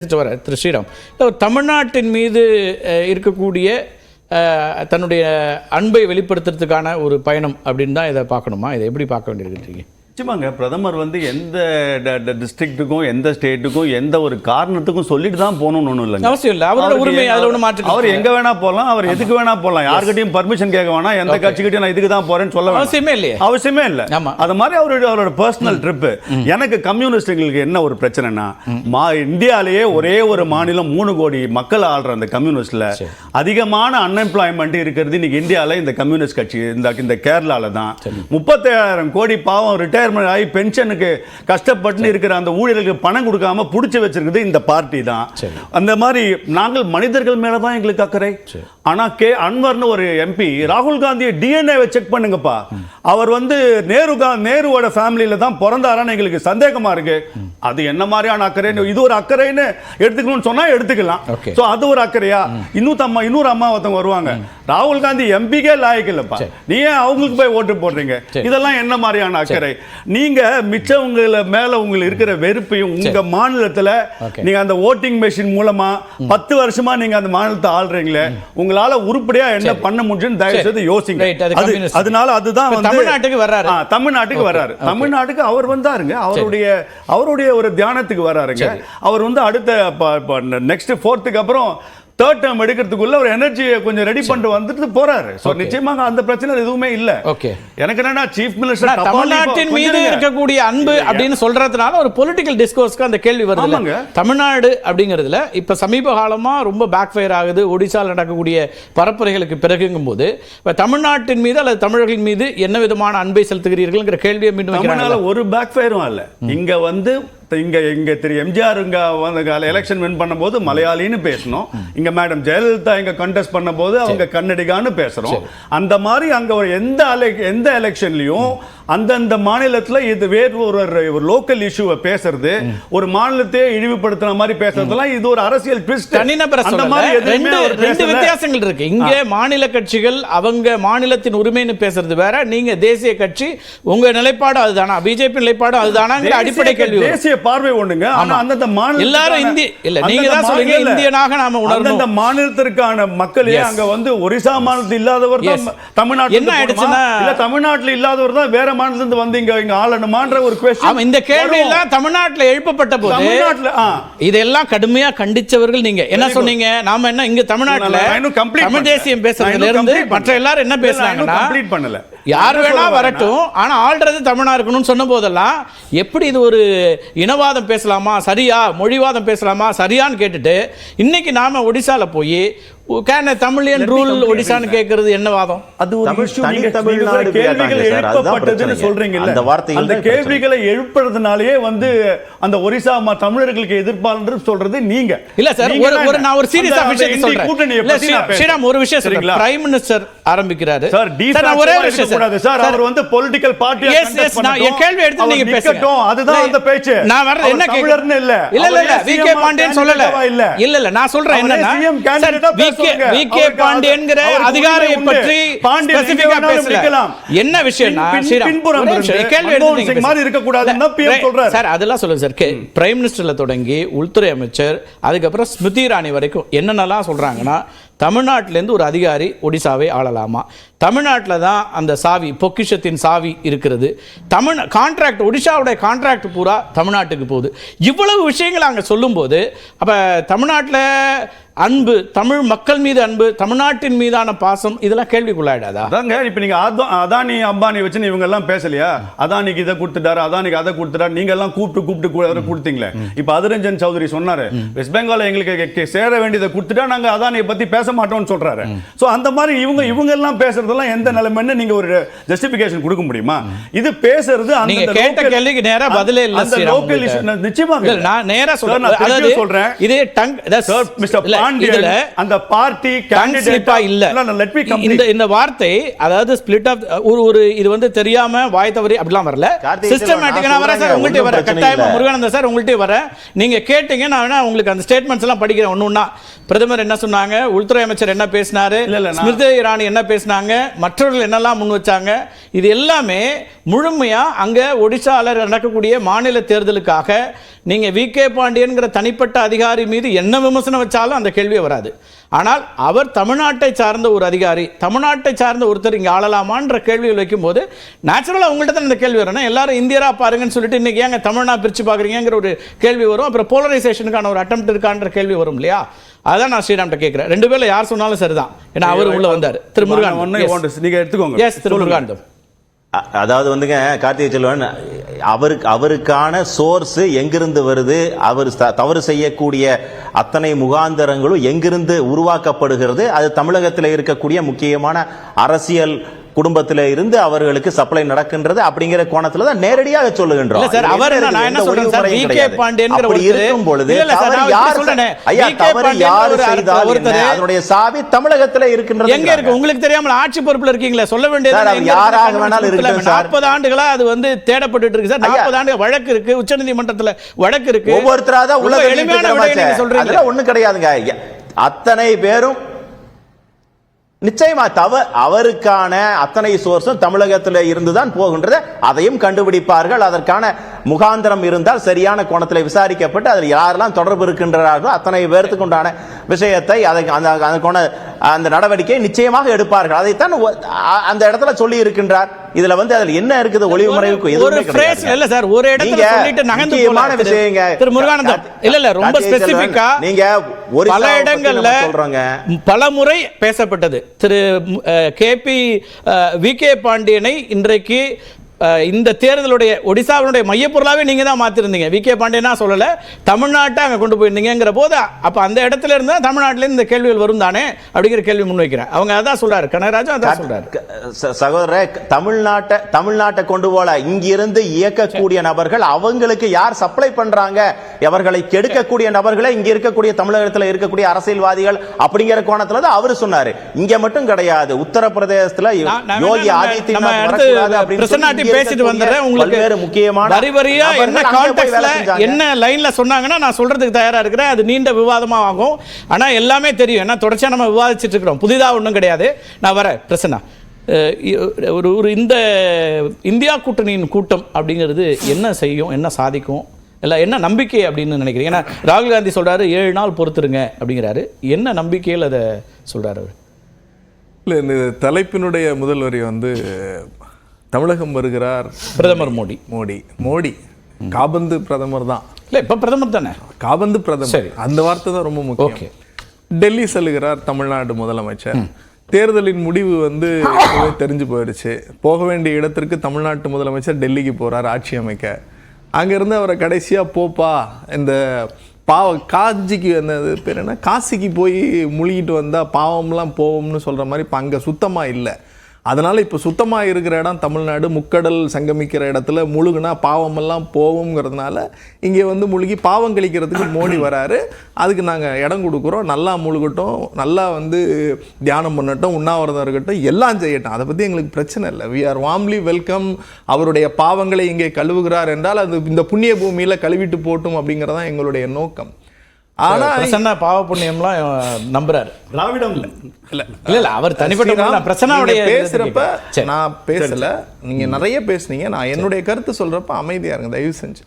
திரு ஸ்ரீராம், தமிழ்நாட்டின் மீது இருக்கக்கூடிய தன்னுடைய அன்பை வெளிப்படுத்துறதுக்கான ஒரு பயணம் அப்படின்னு தான் இதை பார்க்கணுமா? இதை எப்படி பார்க்க வேண்டியிருக்கீங்க? நிச்சயமாங்க, பிரதமர் எந்த டிஸ்ட்ரிக்ட்டுக்கும் எந்த ஸ்டேட்டுக்கும் எந்த ஒரு காரணத்துக்கும் சொல்லிட்டு தான் போகணும்னு ஒன்றும் இல்லைங்க. அவசியம் இல்லை, அவரோட உரிமை. அதில் ஒன்று மாற்று. அவர் எங்க வேணா போகலாம், அவர் எதுக்கு வேணா போகலாம், யார்கிட்டையும் பர்மிஷன் கேட்க வேணாம், எந்த கட்சிக்கிட்டையும் நான் இதுக்கு தான் போறேன்னு சொல்ல அவசியமே இல்லையே. அவசியமே இல்லை. அது மாதிரி அவரோட பர்சனல் ட்ரிப். எனக்கு கம்யூனிஸ்டுகளுக்கு என்ன ஒரு பிரச்சனைனா, இந்தியாலேயே ஒரே ஒரு மாநிலம் 3 கோடி மக்கள் ஆள்ற அந்த கம்யூனிஸ்ட்ல அதிகமான அன்எம்ப்ளாய்மெண்ட் இருக்கிறது இன்னைக்கு இந்தியாவில் இந்த கம்யூனிஸ்ட் கட்சி இந்த கேரளால தான். 37,000 கோடி பாவம் ரிட்டையர்மெண்ட் ஆகி பென்ஷனுக்கு கஷ்டப்பட்டு இருக்கிற அந்த ஊழியர்களுக்கு பணம் கொடுக்காம புடிச்சு வச்சிருக்கிறது இந்த பார்ட்டி தான். அந்த மாதிரி நாங்கள் மனிதர்கள் மேல தான் எங்களுக்கு அக்கறை. ஆனா அன்வர்னு ஒரு எம்பி ராகுல் காந்தியை டிஎன்ஏ செக் பண்ணுங்கப்பா, அவர் நேருவோட ஃபேமிலியில தான் பிறந்தாரான்னு எங்களுக்கு சந்தேகமா இருக்கு. அது என்ன மாதிரியான அக்கறை? இது ஒரு அக்கறைன்னு எடுத்துக்கணும்னு சொன்னா எடுத்துக்கலாம். சோ அது ஒரு அக்கறையா? இன்னொரு அம்மா ஒருத்தவங்க வருவாங்க, ராகுல் காந்தி எம்பிக்கே லாயக்கு இல்லப்பா, நீ ஏன் அவங்களுக்கு போய் ஓட்டு போடுறீங்க? இதெல்லாம் என்ன மாதிரியான அக்கறை? நீங்க மிச்சவங்கள மேல உங்களுக்கு இருக்கிற வெறுப்பையும் உங்க மாநிலத்துல நீங்க அந்த ஓட்டிங் மெஷின் மூலமா 10 வருஷமா நீங்க அந்த மாநிலத்தை ஆள்றீங்களே, உங்களால உருப்படியா என்ன பண்ண முடியும்னு தயவு செய்து யோசிங்க. அதனால அதுதான் தமிழ்நாட்டுக்கு வர்றாரு. தமிழ்நாட்டுக்கு அவர் வந்தாருங்க, அவருடைய ஒரு தியானத்துக்கு வர்றாருங்க. அவர் அடுத்த நெக்ஸ்ட் 4th அப்புறம் 3rd term எடுக்கிறதுக்குள்ள ஒரு எனர்ஜியை கொஞ்சம் ரெடி பண்ணிட்டு வந்துட்டு போறாரு. சோ நிச்சயமாக அந்த பிரச்சனை எதுவுமே இல்ல. எனக்கு என்னன்னா சீஃப் மினிஸ்டர் தமிழ்நாட்டின் மீது இருக்கக்கூடிய அன்பு அப்படின்னு சொல்றதுனால ஒரு பொலிட்டிக்கல் டிஸ்கோர்ஸ்க்கு அந்த கேள்வி வருது. தமிழ்நாடு அப்படிங்கிறதுல இப்ப சமீப காலமா ரொம்ப பேக் ஃபயர் ஆகுது. ஒடிசால நடக்கக்கூடிய பரப்புரைகளுக்கு பிறகுங்கும் போது தமிழ்நாட்டின் மீது அல்லது தமிழர்கள் மீது என்ன விதமான அன்பை செலுத்துகிறீர்கள்ங்கிற கேள்வியை மீண்டும் வைக்கிறாங்க. ஒரு பேக் ஃபயரும் இல்ல. இங்க திரு எம்ஜிஆர் எலெக்ஷன் வின் பண்ணும்போது மலையாளின்னு பேசணும். இங்க மேடம் ஜெயலலிதா இங்க கண்டெஸ்ட் பண்ணும்போது அவங்க கன்னடிகான்னு பேசுறோம். அந்த மாதிரி அங்க எந்த எலெக்ஷன்லயும் அந்தந்த மாநிலத்துல இது வேறு ஒரு லோக்கல் இஷ்யூவை பேசுறது, ஒரு மாநிலத்தையே இழிவுபடுத்துற மாதிரி பேசுறதுலாம் இது ஒரு அரசியல் ட்விஸ்ட். அந்த மாதிரி ரெண்டு வித்தியாசங்கள் இருக்கு. இங்க மாநில கட்சிகள் அவங்க மாநிலத்தின் உரிமைன்னு பேசுறது வேற, நீங்க தேசிய கட்சி உங்க நிலைப்பாடு அதுதானா, பிஜேபி நிலைப்பாடு அதுதானாங்கிற அடிப்படை கேள்வி. தேசிய பார்வை ஒண்ணுங்க, ஆனா அந்தந்த மாநில எல்லாரும் நீங்க தான் சொல்றீங்க இந்தியனாக நாம உணரணும். அந்த மாநிலத்திற்கான மக்களே அங்க ஒரிசா மாநிலத்தில் இல்லாதவர் தான் தமிழ்நாட்டுல என்ன ஆயிடுச்சுன்னா, இல்ல தமிழ்நாட்டுல இல்லாதவர் தான் வேற மாநிலத்திலிருந்து வந்து இங்க ஆளணுமான்ற ஒரு क्वेश्चन. இந்த கேள்வி எல்லாம் தமிழ்நாட்டுல எழுப்பப்பட்ட போது இதெல்லாம் கடுமையா கண்டிச்சவர்கள் நீங்க. என்ன சொன்னீங்க? நாம என்ன இங்க தமிழ்நாட்டுல தமிழ் தேசியம் பேசுறதுல இருந்து மற்ற எல்லாரும் என்ன பேசுறாங்கன்னா, கம்ப்ளீட் பண்ணல, யார் வேணா வரட்டும் ஆனா ஆள்றது தமிழா இருக்கணும்னு சொன்ன போதெல்லாம் எப்படி இது ஒரு இனவாதம் பேசலாமா சரியா, மொழிவாதம் பேசலாமா சரியான்னு கேட்டுட்டு இன்னைக்கு நாம ஒடிசால போய் தமிழியன் ரூல் ஒடிசான்னு கேட்கறது என்ன வாதம்? அது ஒரு கேள்விகள் எழுப்பப்பட்டதுன்னு சொல்றீங்கல்ல, அந்த கேள்விகளை எழுப்புறதுனாலே அந்த ஒரிசா தமிழர்களுக்கு எதிர்ப்பாளர் சொல்றது நீங்க இல்ல சார். நான் ஒரு சீரியஸா விஷயத்தை சொல்றேன். ஸ்ரீராம், ஒரு விஷயம் சொல்றீங்களா? பிரைம் மினிஸ்டர் ஆரம்பிக்கிறாரு சார், ஒரே விஷயம் சார், அவர் பொலிட்டிக்கல் பார்ட்டி நான் கேள்வி எடுத்து நீங்க பேசுங்க, அதுதான் அந்த பேச்சு. நான் வர்றது என்ன தமிழர்னு இல்ல இல்ல விகே பாண்டியன் சொல்லல, இல்ல நான் சொல்றேன் என்னன்னா விகே பாண்டியன்ங்கற அதிகாரியை பற்றி ஸ்பெசிஃபிக்கா பேசலாம். என்ன விஷயம்னா கேள்வி எடுத்து மாதிரி இருக்க கூடாதுன்னா பிஎம் சொல்றாரு சார். அதெல்லாம் சொல்லுங்க சார். பிரைம் மினிஸ்டர்ல தொடங்கி உள்துறை அமைச்சர் அதுக்கப்புறம் ஸ்மிருதி இரானி வரைக்கும் என்னென்னலாம் சொல்றாங்கன்னா, தமிழ்நாட்டிலேருந்து ஒரு அதிகாரி ஒடிசாவை ஆளலாமா, தமிழ்நாட்டில் தான் அந்த சாவி, பொக்கிஷத்தின் சாவி இருக்கிறது, கான்ட்ராக்ட் ஒடிசாவுடைய கான்ட்ராக்ட் பூரா தமிழ்நாட்டுக்கு போகுது. இவ்வளவு விஷயங்கள் அங்கே சொல்லும்போது அப்போ தமிழ்நாட்டில் அன்பு, தமிழ் மக்கள் மீது அன்பு, தமிழ்நாட்டின் மீதான பாசம், இதெல்லாம் கேள்விக்குள்ளாயிடாதா? அதாங்க இப்போ நீங்க அதானி அம்பானி வச்சு இவங்க எல்லாம் பேசலையா? அதானிக்கு இதை கொடுத்துட்டாரு, அதானிக்கு அதை கொடுத்துட்டாரு, நீங்க எல்லாம் கூப்பிட்டு கொடுத்தீங்களே. இப்போ அதிரஞ்சன் சௌத்ரி சொன்னாரு, வெஸ்ட் பெங்கால் எங்களுக்கு சேர வேண்டியதை கொடுத்துட்டா நாங்க அதானியை பத்தி பேச மாட்டோம்னு சொல்றாரு. சோ அந்த மாதிரி இவங்க எல்லாம் பேசுறதெல்லாம் எந்த நிலைமைன்னு நீங்க ஒரு ஜஸ்டிபிகேஷன் கொடுக்க முடியுமா? இது பேசுறது நீங்க கேட்ட கேள்விக்கு நேரா பதிலே இல்ல. அந்த லோக்கல் இஷ்யூ நிச்சயமாக நான் நேரா சொல்றேன். இது டங் சார் மிஸ்டர் இதுல அந்த பார்ட்டி கேண்டிடேட்டா இல்ல. இந்த வார்த்தை அதாவது ஸ்பிளிட் ஆஃப் ஒரு இது தெரியாம வாய் தவறி அப்படிலாம் வரல. சிஸ்டமேட்டிக்கா நான் வரேன் சார், உங்கள்கிட்ட வரேன் கட்டாயமா. முருகானந்தன் சார் உங்கள்கிட்ட வரேன், நீங்க கேட்டீங்க, நான் உங்களுக்கு அந்த ஸ்டேட்மெண்ட்ஸ் எல்லாம் படிக்கிறேன் ஒன்னொன்னா. பிரதமர் என்ன சொன்னாங்க, உள்துறை உள்துறை அமைச்சர் என்ன பேசினாரு, ஸ்மிருதி இரானி என்ன பேசினாங்க, மற்றவர்கள் என்னெல்லாம் முன் வச்சாங்க, இது எல்லாமே முழுமையா அங்க ஒடிசால நடக்கக்கூடிய மாநில தேர்தலுக்காக நீங்க வி.கே. பாண்டியன்கிற தனிப்பட்ட அதிகாரி மீது என்ன விமர்சனம் வச்சாலும் அந்த கேள்வியே வராது. ஆனால் அவர் தமிழ்நாட்டை சார்ந்த ஒரு அதிகாரி, தமிழ்நாட்டை சார்ந்த ஒருத்தர் இங்கே ஆளலாமான்ற கேள்விகள் வைக்கும்போது நேச்சுரலாக உங்கள்கிட்ட தான் இந்த கேள்வி வரும். எல்லாரும் இந்தியரா பாருங்கன்னு சொல்லிட்டு இன்னைக்கு ஏங்க தமிழ்நாடு பிரித்து பார்க்குறீங்கிற ஒரு கேள்வி வரும். அப்புறம் போலரைசேஷனுக்கான ஒரு அட்டெம்ப்ட் இருக்கான்ற கேள்வி வரும் இல்லையா? அதான் நான் ஸ்ரீராம்கிட்ட கேட்குறேன். ரெண்டு பேர்ல யார் சொன்னாலும் சரிதான். ஏன்னா அவர் உள்ள வந்தார். திரு முருகானந்தம், நீங்க எடுத்துக்கோங்க. எஸ் திரு முருகானந்தம். அதாவது வந்துங்க கார்த்திகை செல்வன், அவருக்கான சோர்ஸ் எங்கிருந்து வருது, அவர் தவறு செய்யக்கூடிய அத்தனை முகாந்தரங்களும் எங்கிருந்து உருவாக்கப்படுகிறது, அது தமிழகத்தில் இருக்கக்கூடிய முக்கியமான அரசியல் குடும்பத்தில இருந்து அவர்களுக்கு சப்ளை நடக்கின்றது அப்படிங்கிற கோணத்துல தான் நேரடியாக சொல்லுகின்றோம். இல்ல சார், அவர் நான் என்ன சொல்றேன் சார், வி.கே. பாண்டியன்கிற அப்படி இருக்கும் பொழுது தவறு யார் செய்தாலும் அதனுடைய சாவி தமிழகத்துல இருக்கின்றது. எங்க இருக்கு உங்களுக்கு தெரியாம ஆட்சி பொறுப்புல இருக்கீங்களா? சொல்ல வேண்டியது யாராக வேணாலும் இருக்கட்டும் சார். 40 ஆண்டுகளா அது வந்து தேடப்பட்டு இருக்கு சார். 40 ஆண்டு வழக்கு இருக்கு, உச்சநீதிமன்றத்துல வழக்கு இருக்கு. ஒவ்வொருத்தரா தான் உள்ள எளிமையான விடை சொல்றீங்க. ஒண்ணு கிடையாதுங்க. அத்தனை பேரும் நிச்சயமா அவருக்கான அத்தனை சோர்ஸும் தமிழகத்தில் இருந்துதான் போகின்றது. அதையும் கண்டுபிடிப்பார்கள். அதற்கான முகாந்திரம் இருந்தால் சரியான கோணத்தில் விசாரிக்கப்பட்டு அதில் யாரெல்லாம் தொடர்பு இருக்கின்றார்களோ அத்தனை பேருக்கு உண்டான விஷயத்தை அந்த நடவடிக்கை நிச்சயமாக எடுப்பார்கள். அதைத்தான் அந்த இடத்துல சொல்லி இருக்கின்றார். இதுல வந்து அதுல என்ன இருக்குது, ஒளிவு மறைவுக்கு ஒரு ஃப்ரேஸ் இல்ல சார். ஒரு இடத்துல சொல்லிட்டு நகர்ந்து போலாம் விஷயங்க. திரு முருகானந்தம், இல்ல ரொம்ப ஸ்பெசிபிக்கா நீங்க பல இடங்கள்ல சொல்றங்க, பல முறை பேசப்பட்டது. திரு வி.கே. பாண்டியனை இன்றைக்கு இந்த தேர்தலுடைய ஒடிசாவினுடைய மையப்பொருளாவே நீங்க தான் மாத்திருந்தீங்க. வி.கே. பாண்டியனா சொல்லல, தமிழ்நாட்டை அங்க கொண்டு போயிருந்தீங்கிற போது அப்ப அந்த இடத்துல இருந்தா தமிழ்நாட்டில இந்த கேள்விகள் வரும் தானே அப்படிங்கிற கேள்வி முன்வைக்கிறேன். அவங்க அதான் சொல்றாரு, கனகராஜன் அதான் சொல்றாரு. சகோதரர், தமிழ்நாட்டை கொண்டு போல இங்கிருந்து இயக்கக்கூடிய நபர்கள் அவங்களுக்கு யார் சப்ளை பண்றாங்க, அவர்களை கெடுக்கக்கூடிய நபர்களை இங்க இருக்கக்கூடிய தமிழகத்தில் இருக்கக்கூடிய அரசியல்வாதிகள் அப்படிங்கிற கோணத்துல தான் அவரு சொன்னாரு. இங்க மட்டும் கிடையாது, உத்தரப்பிரதேசத்துல யோகி ஆதித்யநாத் பேசிட்டு வந்தறேன். உங்களுக்கு முக்கியமான வரிவரியா என்ன கான்டெக்ஸ்ட்ல என்ன லைன்ல சொன்னாங்கன்னா நான் சொல்றதுக்கு தயாரா இருக்கிறேன். அது நீண்ட விவாதமா ஆகும். ஆனா எல்லாமே தெரியும். ஏன்னா தொடர்ச்சியா நம்ம விவாதிச்சிட்டு இருக்கிறோம். புதிதா ஒன்றும் கிடையாது. நான் வரேன் பிரசன்னா. ஒரு இந்த இந்தியா கூட்டணியின் கூட்டம் அப்படிங்கிறது என்ன செய்யும், என்ன சாதிக்கும், இல்லை என்ன நம்பிக்கை அப்படின்னு நினைக்கிறீங்க? ஏன்னா ராகுல் காந்தி சொல்றாரு 7 நாள் பொறுத்துருங்க அப்படிங்கிறாரு. என்ன நம்பிக்கையில் அதை சொல்றாரு அவர்? இல்லை, இந்த தலைப்பினுடைய முதல் வரி வந்து தமிழகம் வருகிறார் பிரதமர் மோடி காபந்து பிரதமர் தான். இல்லை, இப்போ பிரதமர் தானே, காபந்து பிரதமர். அந்த வார்த்தை தான் ரொம்ப முக்கியம். டெல்லி செல்கிறார் தமிழ்நாடு முதலமைச்சர். தேர்தலின் முடிவு வந்து தெரிஞ்சு போயிடுச்சு. போக வேண்டிய இடத்திற்கு தமிழ்நாட்டு முதலமைச்சர் டெல்லிக்கு போறார் ஆட்சி அமைக்க. அங்கிருந்து அவரை கடைசியா போப்பா இந்த காஞ்சிக்கு என்னது பேர் என்ன, காசிக்கு போய் முழுகிட்டு வந்தா பாவம்லாம் போவோம்னு சொல்ற மாதிரி இப்போ அங்கே சுத்தமா இல்லை. அதனால இப்போ சுத்தமாக இருக்கிற இடம் தமிழ்நாடு. முக்கடல் சங்கமிக்கிற இடத்துல முழுகுனா பாவமெல்லாம் போவோங்கிறதுனால இங்கே வந்து முழுகி பாவம் கழிக்கிறதுக்கு மோடி வராரு. அதுக்கு நாங்கள் இடம் கொடுக்குறோம். நல்லா முழுகட்டும், நல்லா வந்து தியானம் பண்ணட்டும், உண்ணாவிரதம் இருக்கட்டும், எல்லாம் செய்யட்டும். அதை பற்றி எங்களுக்கு பிரச்சனை இல்லை. We are warmly welcome. அவருடைய பாவங்களை இங்கே கழுவுகிறார் என்றால் அது இந்த புண்ணிய பூமியில் கழுவிட்டு போட்டும் அப்படிங்கிறதான் எங்களுடைய நோக்கம். ஆனா பிரசன்னா பாவ புண்ணியம்லாம் நம்புறாரு. திராவிடம் இல்ல அவர் தனிப்பட்ட பிரச்சனையுடைய பேசுறப்ப நான் பேசல, நீங்க நிறைய பேசுனீங்க. நான் என்னுடைய கருத்து சொல்றப்ப அமைதியா இருங்க தயவு செஞ்சு.